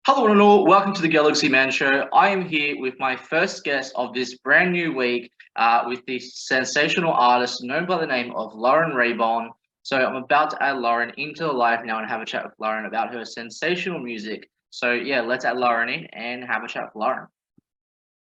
Hello and all, welcome to the Galaxy Man Show. I am here with my first guest of this brand new week with the sensational artist known by the name of Raybon. So I'm about to add Lauren into the live now and have a chat with Lauren about her sensational music. So yeah, let's add Lauren in and have a chat with Lauren.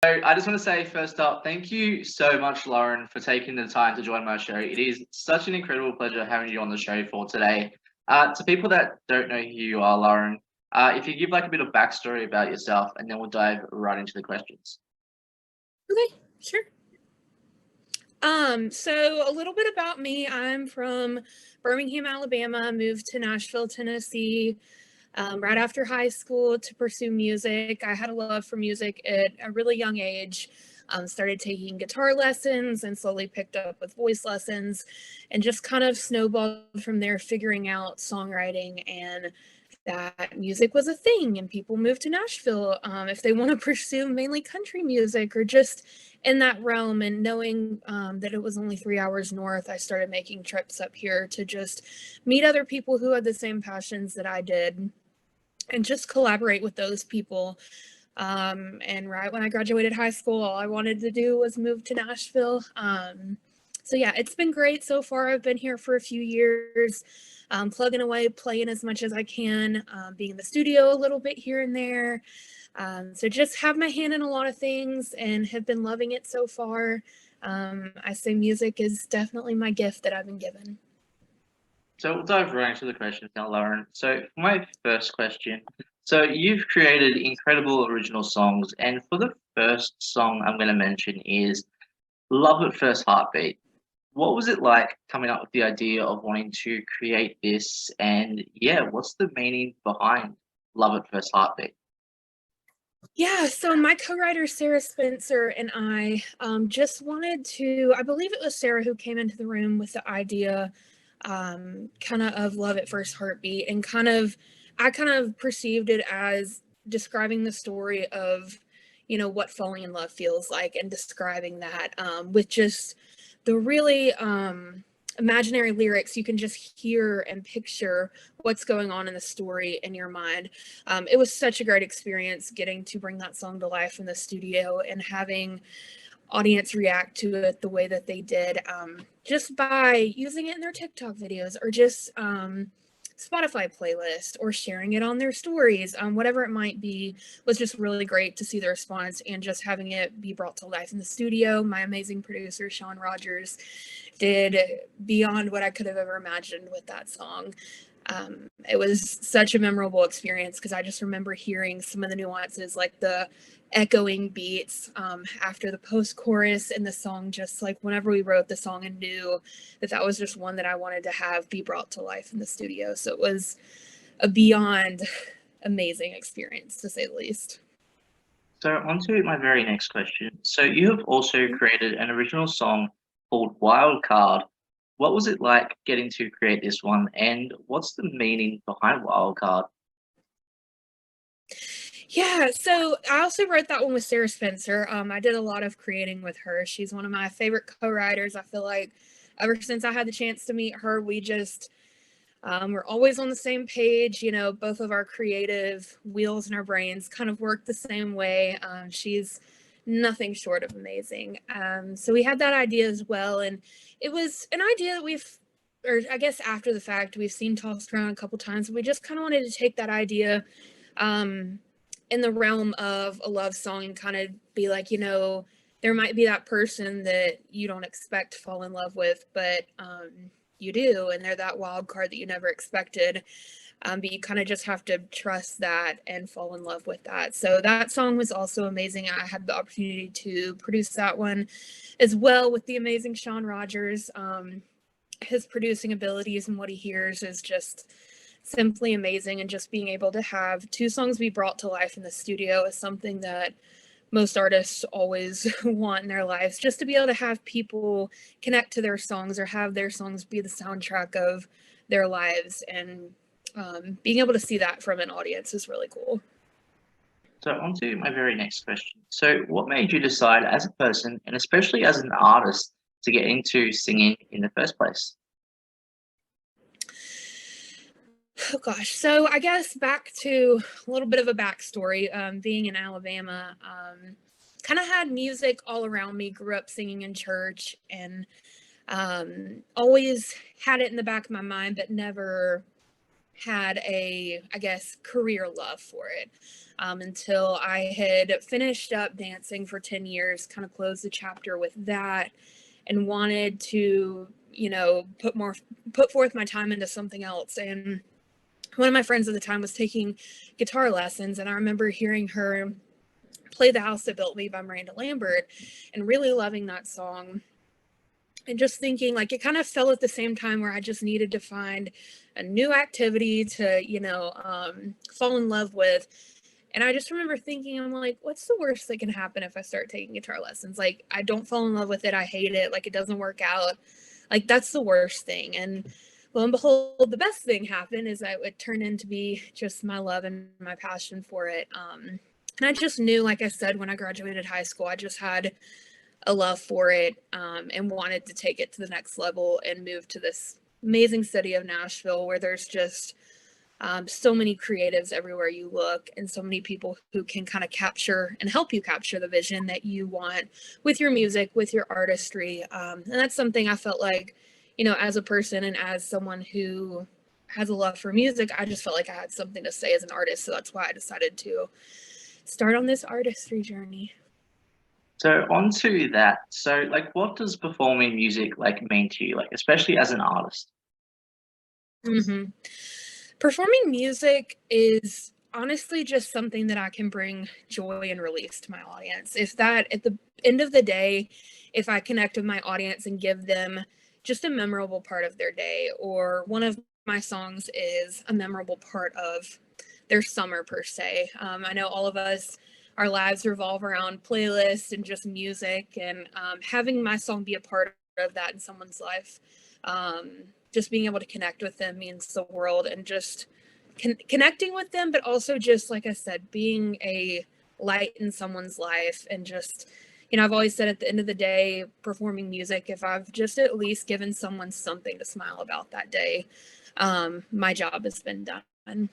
So I just want to say first up, thank you so much, Lauren, for taking the time to join my show. It is such an incredible pleasure having you on the show for today. To people that don't know who you are, Lauren, if you give like a bit of backstory about yourself, and then we'll dive right into the questions. Okay, sure. So a little bit about me. I'm from Birmingham, Alabama, moved to Nashville, Tennessee, right after high school to pursue music. I had a love for music at a really young age. Started taking guitar lessons and slowly picked up with voice lessons and just kind of snowballed from there, figuring out songwriting and that music was a thing and people moved to Nashville if they want to pursue mainly country music or just in that realm. And knowing that it was only 3 hours north, I started making trips up here to just meet other people who had the same passions that I did and just collaborate with those people. And right when I graduated high school, all I wanted to do was move to Nashville. So yeah, it's been great so far. I've been here for a few years, plugging away, playing as much as I can, being in the studio a little bit here and there. So just have my hand in a lot of things and have been loving it so far. I say music is definitely my gift that I've been given. So we'll dive right into the questions now, Lauren. So for my first question, so you've created incredible original songs, and for the first song I'm going to mention is Love at First Heartbeat. What was it like coming up with the idea of wanting to create this? And yeah, what's the meaning behind Love at First Heartbeat? Yeah, so my co-writer Sarah Spencer and I just wanted to, I believe it was Sarah who came into the room with the idea kind of Love at First Heartbeat, and I kind of perceived it as describing the story of, what falling in love feels like and describing that with just the really imaginary lyrics. You can just hear and picture what's going on in the story in your mind. It was such a great experience getting to bring that song to life in the studio and having audience react to it the way that they did, just by using it in their TikTok videos or just Spotify playlist or sharing it on their stories, whatever it might be, was just really great to see the response and just having it be brought to life in the studio. My amazing producer, Sean Rogers, did beyond what I could have ever imagined with that song. It was such a memorable experience because I just remember hearing some of the nuances, like the echoing beats after the post-chorus in the song, just like whenever we wrote the song and knew that was just one that I wanted to have be brought to life in the studio. So it was a beyond amazing experience, to say the least. So on to my very next question. So you have also created an original song called Wild Card. What was it like getting to create this one, and what's the meaning behind Wild Card? Yeah, so I also wrote that one with Sarah Spencer. I did a lot of creating with her. She's one of my favorite co-writers. I feel like ever since I had the chance to meet her, we just we're always on the same page. Both of our creative wheels in our brains kind of work the same way. She's nothing short of amazing. So we had that idea as well, and it was an idea that or I guess after the fact, we've seen tossed around a couple times. We just kind of wanted to take that idea in the realm of a love song and kind of be like, there might be that person that you don't expect to fall in love with, but you do, and they're that wild card that you never expected. But you kind of just have to trust that and fall in love with that. So that song was also amazing. I had the opportunity to produce that one as well with the amazing Sean Rogers. His producing abilities and what he hears is just simply amazing, and just being able to have two songs be brought to life in the studio is something that most artists always want in their lives, just to be able to have people connect to their songs or have their songs be the soundtrack of their lives, and being able to see that from an audience is really cool. So on to my very next question. So what made you decide as a person, and especially as an artist, to get into singing in the first place? Oh gosh. So I guess back to a little bit of a backstory. Being in Alabama, kind of had music all around me. Grew up singing in church, and always had it in the back of my mind, but never had a, I guess, career love for it, until I had finished up dancing for 10 years, kind of closed the chapter with that, and wanted to, put forth my time into something else. And one of my friends at the time was taking guitar lessons, and I remember hearing her play The House That Built Me by Miranda Lambert and really loving that song, and just thinking like it kind of fell at the same time where I just needed to find a new activity to, fall in love with. And I just remember thinking, I'm like, what's the worst that can happen if I start taking guitar lessons? Like, I don't fall in love with it. I hate it. Like, it doesn't work out. Like, that's the worst thing. And lo and behold, the best thing happened is that it turned into be just my love and my passion for it. And I just knew, like I said, when I graduated high school, I just had a love for it, and wanted to take it to the next level and move to this amazing city of Nashville, where there's just so many creatives everywhere you look, and so many people who can kind of capture and help you capture the vision that you want with your music, with your artistry. And that's something I felt like, as a person and as someone who has a love for music, I just felt like I had something to say as an artist. So that's why I decided to start on this artistry journey. So onto that. So like, what does performing music like mean to you? Like, especially as an artist? Mm-hmm. Performing music is honestly just something that I can bring joy and release to my audience. If that at the end of the day, if I connect with my audience and give them just a memorable part of their day, or one of my songs is a memorable part of their summer per se. I know all of us, our lives revolve around playlists and just music, and having my song be a part of that in someone's life, just being able to connect with them means the world, and just connecting with them, but also just, like I said, being a light in someone's life. And just, I've always said at the end of the day, performing music, if I've just at least given someone something to smile about that day, my job has been done.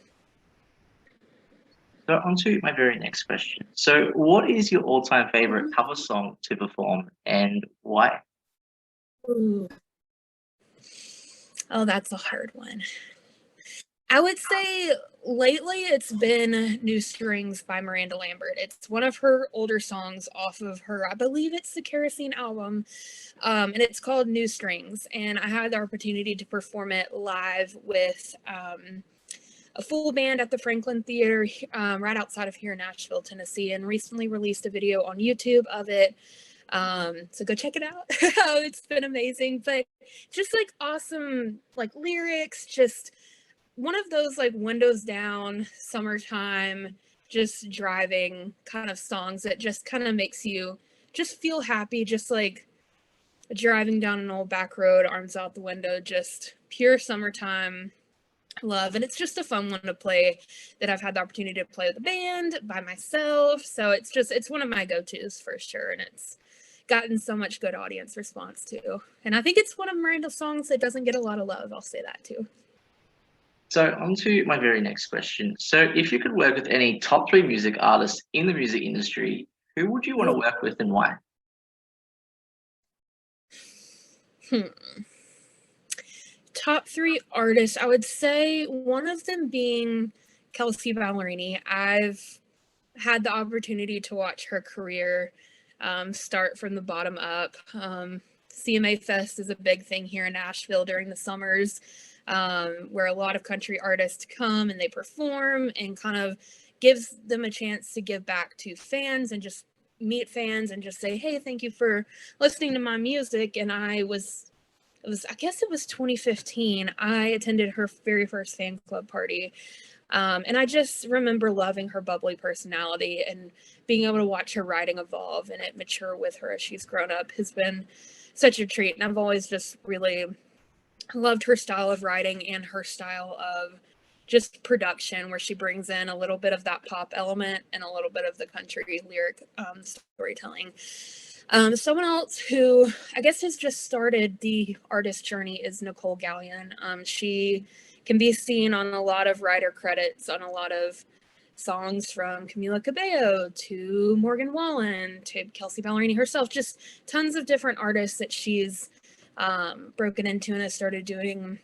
So onto my very next question. So what is your all-time favorite cover song to perform and why? Ooh. Oh, that's a hard one. I would say lately it's been New Strings by Miranda Lambert. It's one of her older songs off of her, I believe it's the Kerosene album, and it's called New Strings. And I had the opportunity to perform it live with a full band at the Franklin Theater, right outside of here in Nashville, Tennessee, and recently released a video on YouTube of it. So go check it out. It's been amazing, but just like awesome, like lyrics, just one of those like windows down, summertime, just driving kind of songs that just kind of makes you just feel happy, just like driving down an old back road, arms out the window, just pure summertime love. And it's just a fun one to play, that I've had the opportunity to play with a band, by myself. So it's one of my go-tos for sure. And it's gotten so much good audience response too. And I think it's one of Miranda's songs that doesn't get a lot of love. I'll say that too. So on to my very next question. So if you could work with any top three music artists in the music industry, who would you want to work with and why? Top three artists, I would say one of them being Kelsey Ballerini. I've had the opportunity to watch her career start from the bottom up. CMA Fest is a big thing here in Nashville during the summers, where a lot of country artists come and they perform, and kind of gives them a chance to give back to fans and just meet fans and just say, hey, thank you for listening to my music. And I guess it was 2015, I attended her very first fan club party. And I just remember loving her bubbly personality, and being able to watch her writing evolve and it mature with her as she's grown up has been such a treat. And I've always just really loved her style of writing and her style of just production, where she brings in a little bit of that pop element and a little bit of the country lyric storytelling. Someone else who I guess has just started the artist journey is Nicole Gallion. She can be seen on a lot of writer credits on a lot of songs, from Camila Cabello to Morgan Wallen to Kelsey Ballerini herself, just tons of different artists that she's broken into and has started doing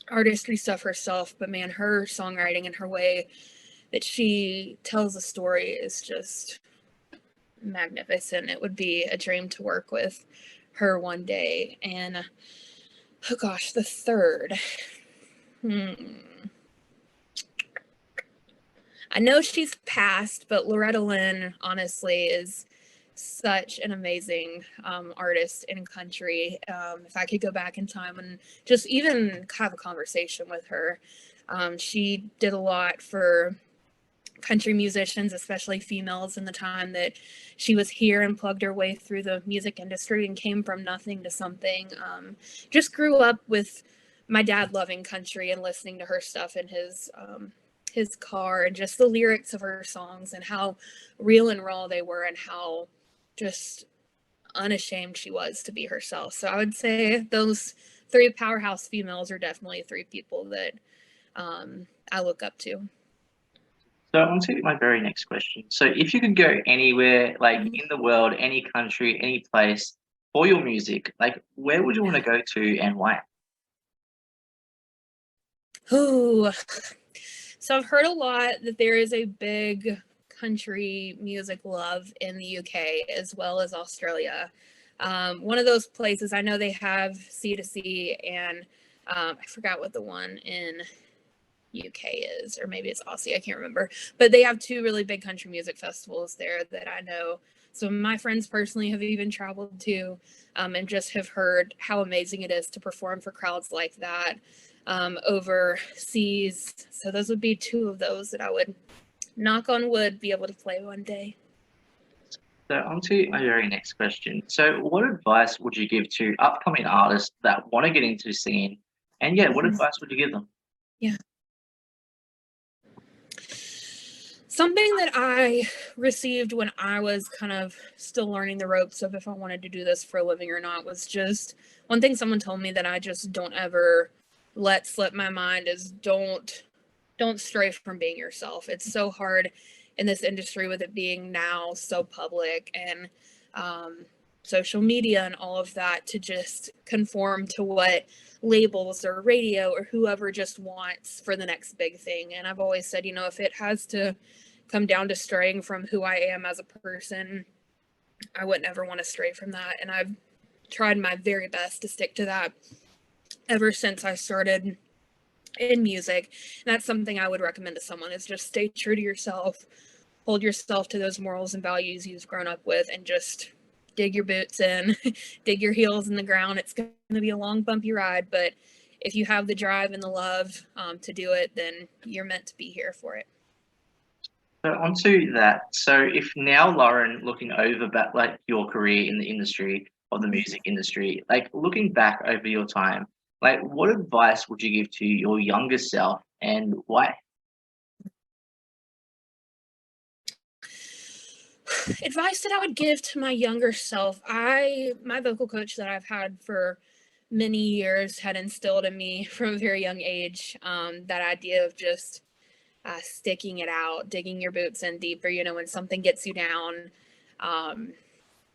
artistry stuff herself. But man, her songwriting and her way that she tells a story is just magnificent. It would be a dream to work with her one day. And oh gosh, the third. I know she's passed, but Loretta Lynn, honestly, is such an amazing artist in country. If I could go back in time and just even have a conversation with her, she did a lot for country musicians, especially females, in the time that she was here and plugged her way through the music industry and came from nothing to something. Just grew up with my dad loving country and listening to her stuff in his car, and just the lyrics of her songs and how real and raw they were and how just unashamed she was to be herself. So I would say those three powerhouse females are definitely three people that I look up to. So on to my very next question. So if you could go anywhere, like in the world, any country, any place for your music, like where would you want to go to and why? Ooh. So I've heard a lot that there is a big country music love in the UK as well as Australia. One of those places, I know they have C2C, and I forgot what the one in UK is, or maybe it's Aussie, I can't remember, but they have two really big country music festivals there that I know. So my friends personally have even traveled to, and just have heard how amazing it is to perform for crowds like that overseas. So those would be two of those that I would, knock on wood, be able to play one day. So on to my very next question. So what advice would you give to upcoming artists that want to get into singing? And yeah, what advice would you give them? Yeah. Something that I received when I was kind of still learning the ropes of if I wanted to do this for a living or not was just one thing someone told me that I just don't ever let slip my mind is don't stray from being yourself. It's so hard in this industry with it being now so public and social media and all of that to just conform to what labels or radio or whoever just wants for the next big thing. And I've always said, if it has to come down to straying from who I am as a person, I wouldn't ever want to stray from that. And I've tried my very best to stick to that ever since I started in music. And that's something I would recommend to someone, is just stay true to yourself, hold yourself to those morals and values you've grown up with, and just dig your boots in, dig your heels in the ground. It's going to be a long, bumpy ride, but if you have the drive and the love to do it, then you're meant to be here for it. So onto that. So if now Lauren, looking over back like your career in the industry of the music industry, like looking back over your time, like what advice would you give to your younger self and why? Advice that I would give to my younger self, my vocal coach that I've had for many years had instilled in me from a very young age that idea of just sticking it out, digging your boots in deeper. When something gets you down,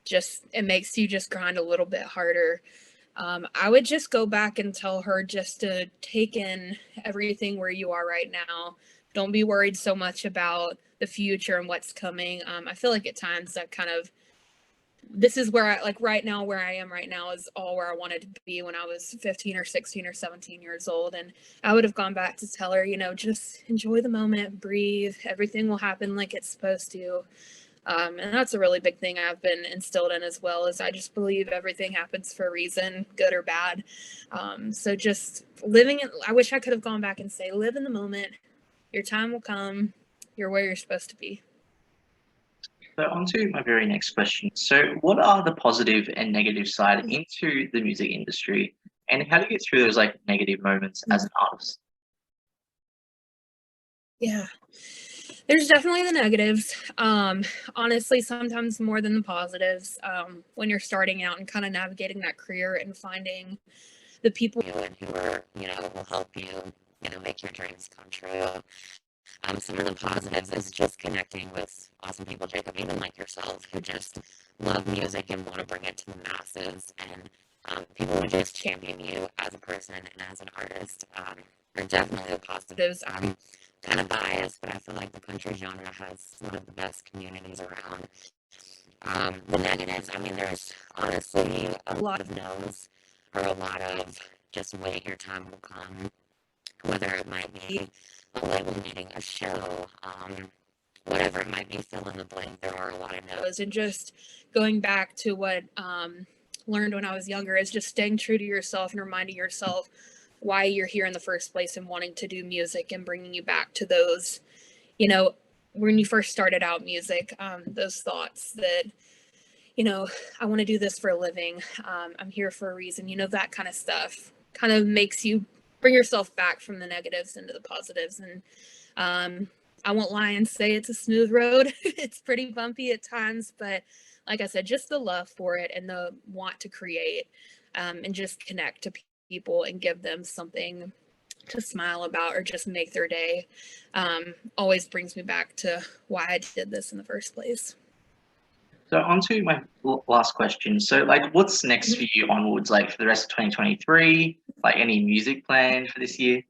just it makes you just grind a little bit harder. I would just go back and tell her just to take in everything where you are right now. Don't be worried so much about the future and what's coming. I feel like at times that this is where I, like right now, where I am right now is all where I wanted to be when I was 15 or 16 or 17 years old. And I would have gone back to tell her, just enjoy the moment, breathe, everything will happen like it's supposed to. And that's a really big thing I've been instilled in as well, is I just believe everything happens for a reason, good or bad. So just I wish I could have gone back and say, live in the moment, your time will come, you're where you're supposed to be. So on to my very next question. So what are the positive and negative side into the music industry, and how do you get through those like negative moments as an artist? Yeah. There's definitely the negatives. Honestly, sometimes more than the positives. When you're starting out and kind of navigating that career and finding the people who are, will help you make your dreams come true. Some of the positives is just connecting with awesome people, Jacob, even like yourself, who just love music and want to bring it to the masses. And people who just champion you as a person and as an artist are definitely the positives. I'm kind of biased, but I feel like the country genre has one of the best communities around. The negatives, I mean, there's honestly a lot of no's or a lot of just wait, your time will come, whether it might be a label needing a show, whatever it might be, fill in the blank, there are a lot of no's. And just going back to what learned when I was younger is just staying true to yourself and reminding yourself why you're here in the first place and wanting to do music and bringing you back to those, when you first started out music, those thoughts that, I want to do this for a living. I'm here for a reason, that kind of stuff kind of makes you bring yourself back from the negatives into the positives. And I won't lie and say it's a smooth road. It's pretty bumpy at times, but like I said, just the love for it and the want to create and just connect to people and give them something to smile about or just make their day always brings me back to why I did this in the first place. So on to my last question. So what's next for you onwards, for the rest of 2023? Any music planned for this year?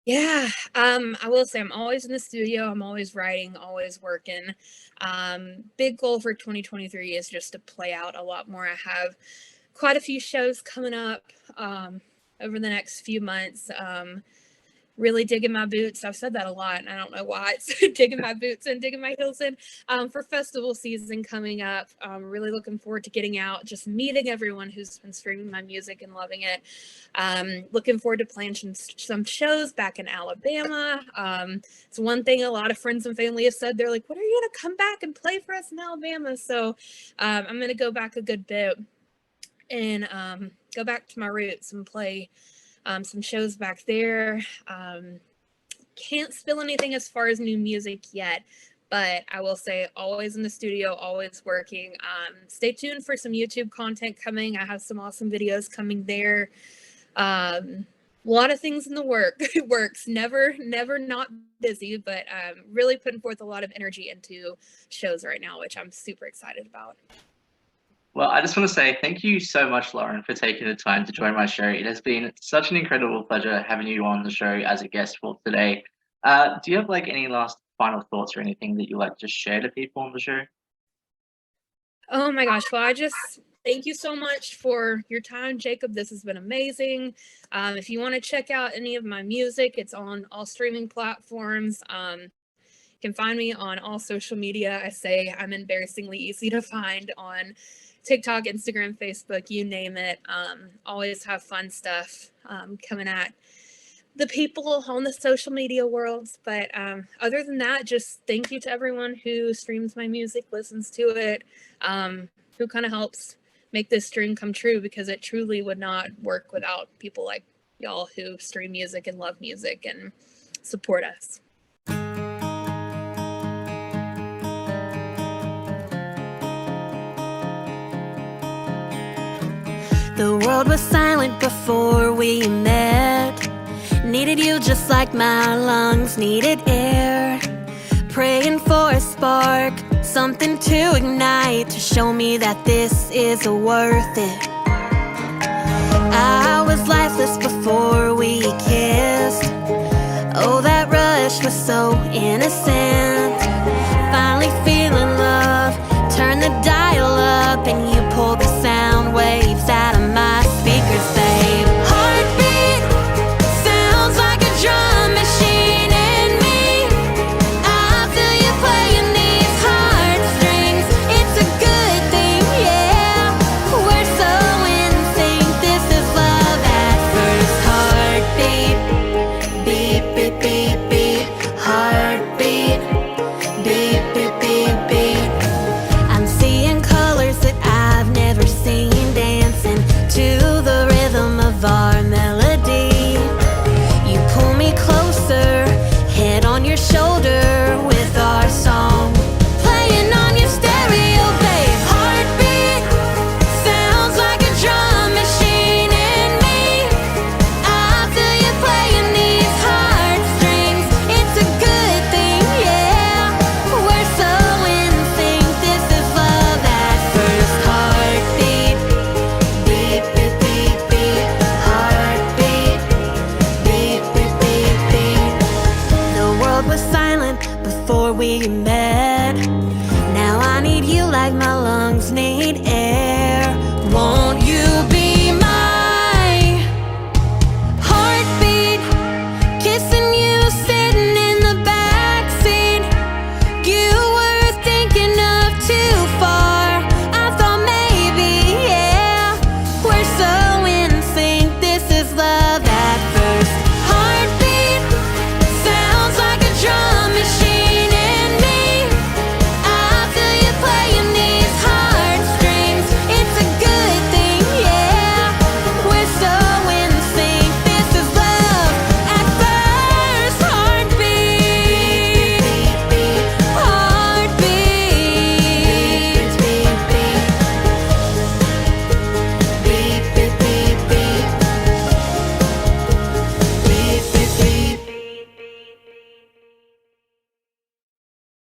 Yeah, I will say I'm always in the studio. I'm always writing, always working. Big goal for 2023 is just to play out a lot more. I have quite a few shows coming up over the next few months. Really digging my boots. I've said that a lot, and I don't know why. It's digging my boots and digging my heels in for festival season coming up. Really looking forward to getting out, just meeting everyone who's been streaming my music and loving it. Looking forward to playing some shows back in Alabama. It's one thing a lot of friends and family have said. They're like, when are you going to come back and play for us in Alabama? So I'm going to go back a good bit and go back to my roots and play some shows back there. Can't spill anything as far as new music yet, but I will say always in the studio, always working. Stay tuned for some YouTube content coming. I have some awesome videos coming there. A lot of things in the works. Never not busy, but really putting forth a lot of energy into shows right now, which I'm super excited about. Well, I just want to say thank you so much, Lauren, for taking the time to join my show. It has been such an incredible pleasure having you on the show as a guest for today. Do you have any last final thoughts or anything that you'd like to share to people on the show? Oh my gosh. Well, I just thank you so much for your time, Jacob. This has been amazing. If you want to check out any of my music, it's on all streaming platforms. You can find me on all social media. I say I'm embarrassingly easy to find on TikTok, Instagram, Facebook, you name it. Always have fun stuff coming at the people on the social media worlds. But other than that, just thank you to everyone who streams my music, listens to it, who kind of helps make this dream come true, because it truly would not work without people like y'all who stream music and love music and support us. The world was silent before we met. Needed you just like my lungs needed air. Praying for a spark, something to ignite, to show me that this is worth it. I was lifeless before we kissed. Oh, that rush was so innocent. Finally feeling love, turn the dial up, and you pulled the sound waves out of my speakers, babe. Heartbeat sounds like a drum machine in me. I feel you playing these heartstrings. It's a good thing, yeah. We're so in sync. This is love at first. Heartbeat, beat, beat, beat, beat. Heartbeat we met. Now I need you like my lungs need air. Won't you be